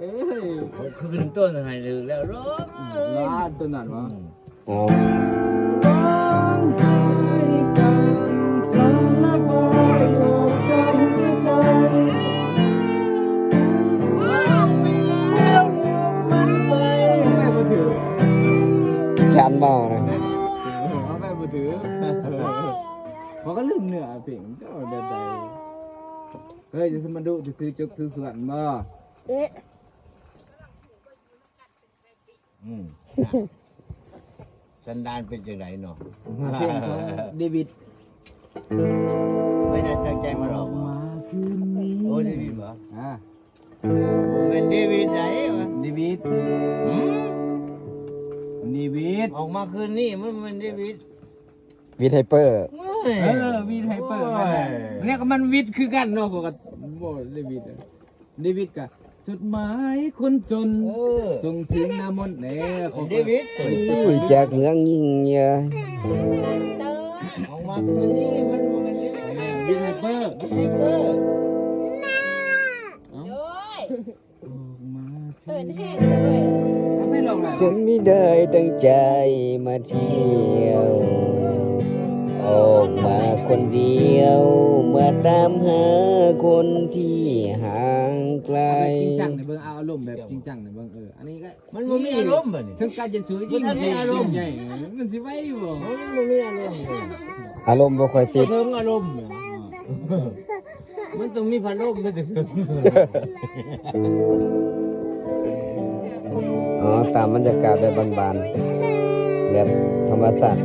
เอ้ย คืนต้นให้เลยแล้วร้อง ลาดตัวนั้นวะ อ๋อ แม่บ่ถือ จานเมานะ เอาแม่บ่ถือเขาก็ลืมเนื้อเพ่งเจ้าเดินไปเฮ้ยจะสมาดูจะถือจกถือสวนบ่ สันดานเป็นจังไรเนาะ เพลงของเดวิด ไม่ได้ตั้งใจมาหรอก มาคืนนี้ โอ้เดวิดเหรอ อ่า เป็นเดวิดไหนวะ เดวิดเดวิด ออกมาคืนนี้มันเป็นเดวิด วิทไฮเปอร์ วิดไฮเปอร์เนี่ยก็มันวิดคือกันเนาะก็บ่เดวิดเดวิดกะจดหมายคนจนส่งถึงนามนแน่ของ เดวิด อุ้ยจากเมืองยิ่งเยอะ ออกมาคืนนี้มันเป็นเดวิด วิดไฮเปอร์ ไฮเปอร์ เปิดแห้งเลย ไม่ลงอ่ะ ฉันไม่ได้ตั้งใจมาเที่ยว ออกมาคนเดียวมาตามหาคนที่ห่างไกล จริงจังในเบิ่งเอาอารมณ์แบบจริงจังในเบิ่งอันนี้ก็ มันบ่มีอารมณ์บ่นี่ ถึงการจะสวยจริงใหญ่มันสิไว้บ่ มันบ่มีอารมณ์เลย อารมณ์บ่ค่อยติด เพิ่งอารมณ์เนี่ยมันต้องมีพัดลมด้วยถึง อ๋อตามบรรยากาศแบบบานๆแบบธรรมชาติ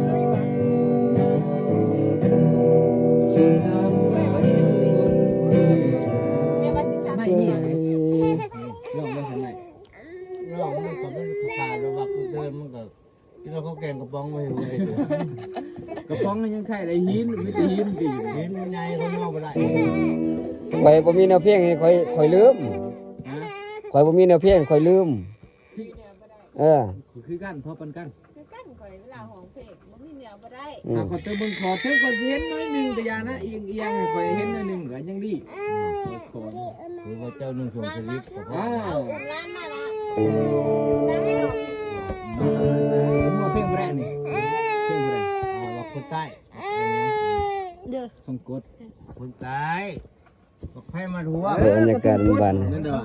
ไม่เนี่ยลองไปทำไม เรามันก็ไม่ขาดแล้วว่ากูเดินมันก็ที่เราเขาแกงกระป๋องไว้เลย กระป๋องยังไข่ได้หินไม่ได้หินดี เห็นมันใหญ่เขานอกไปได้ ข่อยบ่มีแนวเพลงให้ข่อยลืม ฮะ ข่อยบ่มีแนวเพลงข่อยลืม คือกันพอปันกัน คือกั้นข่อยเวลาห้องเพลงมันมีแนวบ่ได้ อืม ขอเติมเบิ่งขอเติมก่อนเห็นน้อยนึงแต่ยานะเอียงให้คอยเห็นน้อยนึงก็ยังดีขอ คือว่าเจ้าหนึ่งส่งสลิปกับพ่อ เอาคนร้านมาละน้ำให้ออก มัวเพลงบ่ได้นี่เพลงบ่ได้ ว่าคนใต้ เด้อ ส่งกด คนใต้ก็ให้มาดูว่า บรรยากาศบานๆ นั่นเด้อ